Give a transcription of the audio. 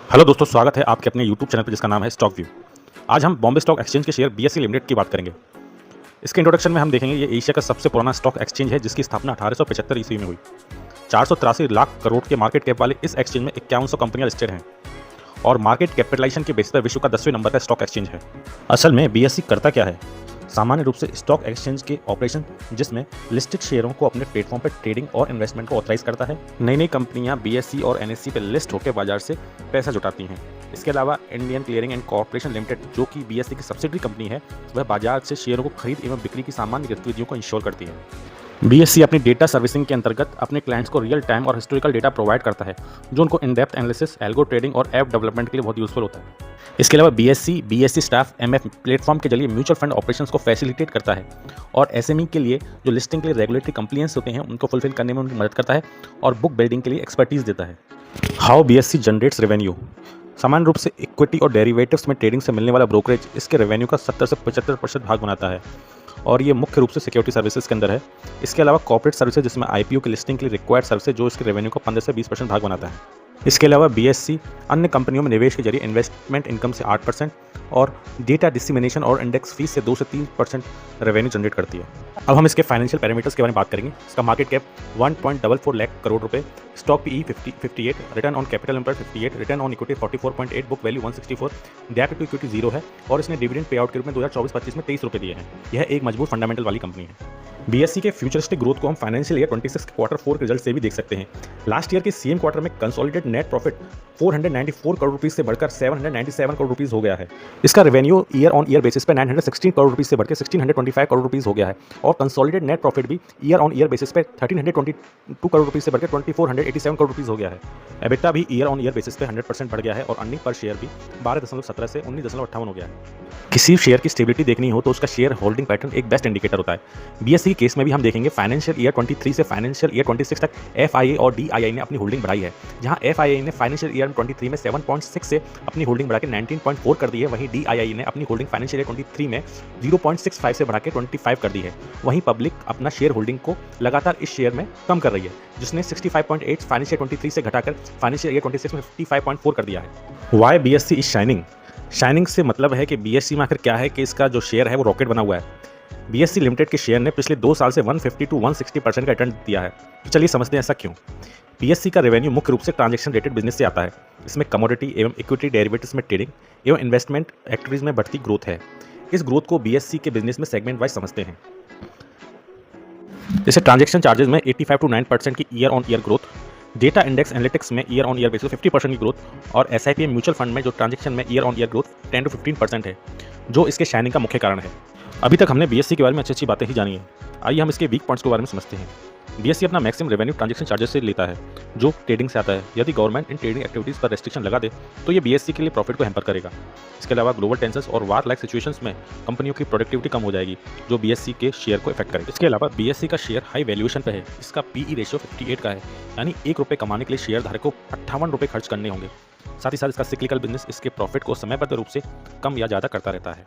Hello दोस्तों, स्वागत है आपके अपने यूट्यूब चैनल पर जिसका नाम है स्टॉक व्यू। आज हम बॉम्बे स्टॉक एक्सचेंज के शेयर बीएसई लिमिटेड की बात करेंगे। इसके इंट्रोडक्शन में हम देखेंगे ये एशिया का सबसे पुराना स्टॉक एक्सचेंज है जिसकी स्थापना 1875 ईस्वी में हुई। 483 लाख करोड़ के मार्केट कैप वाले इस एक्सचेंज में 5100 कंपनियां लिस्टेड हैं और मार्केट कैपिटलाइजेशन के बेसिस पर विश्व का 10वें नंबर का स्टॉक एक्सचेंज है। असल में बीएसई करता क्या है? सामान्य रूप से स्टॉक एक्सचेंज के ऑपरेशन जिसमें लिस्टेड शेयरों को अपने प्लेटफॉर्म पर ट्रेडिंग और इन्वेस्टमेंट को ऑथराइज करता है। नई नई कंपनियां बीएसई और एनएसई पर लिस्ट होकर बाजार से पैसा जुटाती हैं। इसके अलावा Indian clearing and corporation limited, जो कि बीएसई की सब्सिडरी कंपनी है, वह बाजार से शेयरों को खरीद एवं बिक्री की सामान्य गतिविधियों को इंश्योर करती है। बीएसई अपनी डेटा सर्विसिंग के अंतर्गत अपने क्लाइंट्स को रियल टाइम और हिस्टोरिकल डेटा प्रोवाइड करता है, जो उनको in depth analysis, algo trading और ऐप डेवलपमेंट के लिए बहुत यूजफुल होता है। इसके अलावा बीएसई स्टाफ एमएफ प्लेटफॉर्म के जरिए म्यूचुअल फंड ऑपरेशंस को फैसिलिटेट करता है और एसएमई के लिए जो लिस्टिंग के लिए रेगुलेटरी कंप्लायंस होते हैं उनको फुलफिल करने में उनकी मदद करता है और बुक बिल्डिंग के लिए एक्सपर्टीज देता है। How BSE generates revenue. सामान्य रूप से इक्विटी और डेरिवेटिव्स में ट्रेडिंग से मिलने वाला ब्रोकरेज इसके रेवेन्यू का 70 से 75% भाग बनाता है और ये मुख्य रूप से सिक्योरिटी सर्विसेज के अंदर है। इसके अलावा कॉर्पोरेट सर्विसेज जिसमें आईपीओ की लिस्टिंग के लिए रिक्वायर्ड सर्विसेज जो इसके रेवेन्यू का 15 से 20% भाग बनाता है। इसके अलावा बीएसई अन्य कंपनियों में निवेश के जरिए इन्वेस्टमेंट इनकम से 8% और डेटा डिसिमिनेशन और इंडेक्स फीस से 2 से 3% रेवेन्यू जनरेट करती है। अब हम इसके फाइनेंशियल पैरामीटर्स के बारे में बात करेंगे। इसका मार्केट कैप 1.44 लाख करोड़ रुपए, stock PE 58, return on capital employed 58, return on equity 44.8, book value 164, debt to equity 0 है और इसने डिविडेंड पे आउट के रूप में 2024-25 में 23 रुपये दिए हैं। यह एक मजबूत फंडामेंटल वाली कंपनी है। बीएसई के फ्यूचरिस्टिक ग्रोथ को हम फाइनेंशियल ईयर 26 के क्वार्टर 4 के रिजल्ट से भी देख सकते हैं। लास्ट ईयर के सेम क्वार्टर में consolidated net profit 494 crore rupees से बढ़कर 797 करोड़ रुपीस हो गया है। इसका revenue year on year basis पे 916 करोड़ रुपीस से बढ़कर 1625 करोड़ रुपीस हो गया है और कंसोलिडेटेड नेट प्रॉफिट भी ईयर ऑन ईयर बेसिस पे 1322 करोड़ रुपीस से बढ़कर 2487 करोड़ रुपीस हो गया है। एबिटा भी ईयर ऑन ईयर बेसिस पे 100% बढ़ गया है और अर्निंग पर शेयर भी 12.17 से 19.58 हो गया है। किसी शेयर की स्टेबिलिटी देखनी हो तो उसका शेयर होल्डिंग पैटर्न एक बेस्ट इंडिकेटर होता है। बीएसई के केस में भी हम देखेंगे फाइनेंशियल ईयर 23 से फाइनेंशियल ईयर 26 तक एफआईए और डीआईआई ने अपनी होल्डिंग बढ़ाई है। जहां एफआईए ने फाइनेंशियल ईयर 23 में 7.6 से अपनी होल्डिंग बढ़ा के 19.4 कर दी है, वहीं डीआईआई ने अपनी होल्डिंग फाइनेंशियल ईयर 23 में 0.65 से बढ़ा के 25 कर दी है। वहीं पब्लिक अपना शेयर होल्डिंग को लगातार इस शेयर में कम कर रही है, जिसने 65.8 फाइनेंशियल 23 से घटाकर फाइनेंशियल ईयर 26 में 55.4 कर दिया है। Why BSE is shining. Shining से मतलब है कि बीएसई में आखिर क्या है कि इसका जो शेयर है वो रॉकेट बना हुआ है। बीएसई लिमिटेड के शेयर ने पिछले 2 साल से 150 to 160% का रिटर्न दिया है। तो चलिए समझते हैं ऐसा क्यों। बीएसई का रेवेन्यू मुख्य रूप से ट्रांजैक्शन रेटेड बिजनेस से आता है। इसमें कमोडिटी एवं इक्विटी डेरिवेटिव्स में ट्रेडिंग एवं इन्वेस्टमेंट एक्टिविटीज में बढ़ती ग्रोथ है। इस ग्रोथ को बीएसई के बिजनेस में सेगमेंट वाइज समझते हैं। जैसे ट्रांजैक्शन चार्जेस में 85 to 9% की year on year growth, data index analytics में ईयर ऑन ईयर बेसिस 50% की ग्रोथ और एसआईपी म्यूचुअल फंड में जो ट्रांजैक्शन में year on year growth 10 to 15% है, जो इसके शाइनिंग का मुख्य कारण है। अभी तक हमने बीएसई के बारे में अच्छी अच्छी बातें ही जानी है। आइए हम इसके वीक पॉइंट्स के बारे में समझते हैं। बीएसई अपना मैक्सिमम रेवेन्यू ट्रांजैक्शन चार्जेस से लेता है, जो ट्रेडिंग से आता है। यदि गवर्नमेंट इन ट्रेडिंग एक्टिविटीज़ पर रेस्ट्रिक्शन लगा दे तो ये बीएसई के लिए प्रॉफिट को हैम्पर करेगा। इसके अलावा ग्लोबल टेंशंस और वार लाइक सिचुएशंस में कंपनियों की प्रोडक्टिविटी कम हो जाएगी, जो बीएसई के शेयर को इफेक्ट करेगा। इसके अलावा बीएसई का शेयर हाई वैल्यूएशन पर है। इसका पीई रेशियो 58 का है, यानी 1 रुपये कमाने के लिए शेयर धारक को 58 रुपये खर्च करने होंगे। साथ ही साथ इसका सिक्लिकल बिजनेस इसके प्रॉफिट को समयबद्ध रूप से कम या ज़्यादा करता रहता है।